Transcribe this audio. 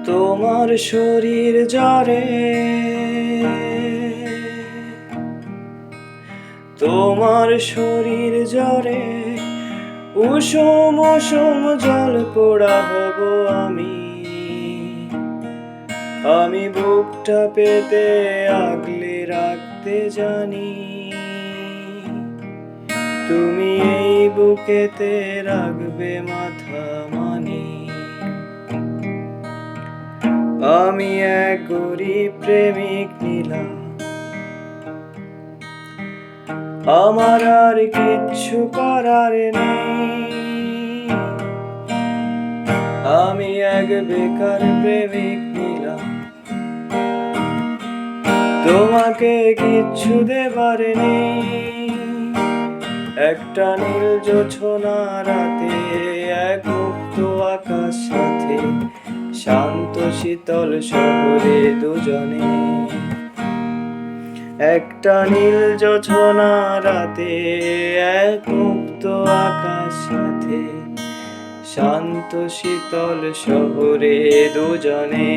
তোমার শরীর জ্বরে, তোমার শরীর জ্বরে উষম উষম জল পোড়া হব আমি। আমি বুকটা পেতে আগলে রাখতে জানি, তুমি এই বুকেতে রাখবে মাথা মানি। আমি এক গরিব প্রেমিক নীলা, আমার আর কিচ্ছু করার নেই। আমি এক বেকার প্রেমিক নীলা, তোমাকে কিচ্ছু দেবার নেই। একটা নীল জোছনা রাতে, এক মুক্ত আকাশ সাথে, শান্ত শীতল শহরে দুজনে। একটা নীল জোছনা রাতে, এক মুক্ত আকাশ সাথে, শান্ত শীতল শহরে দুজনে।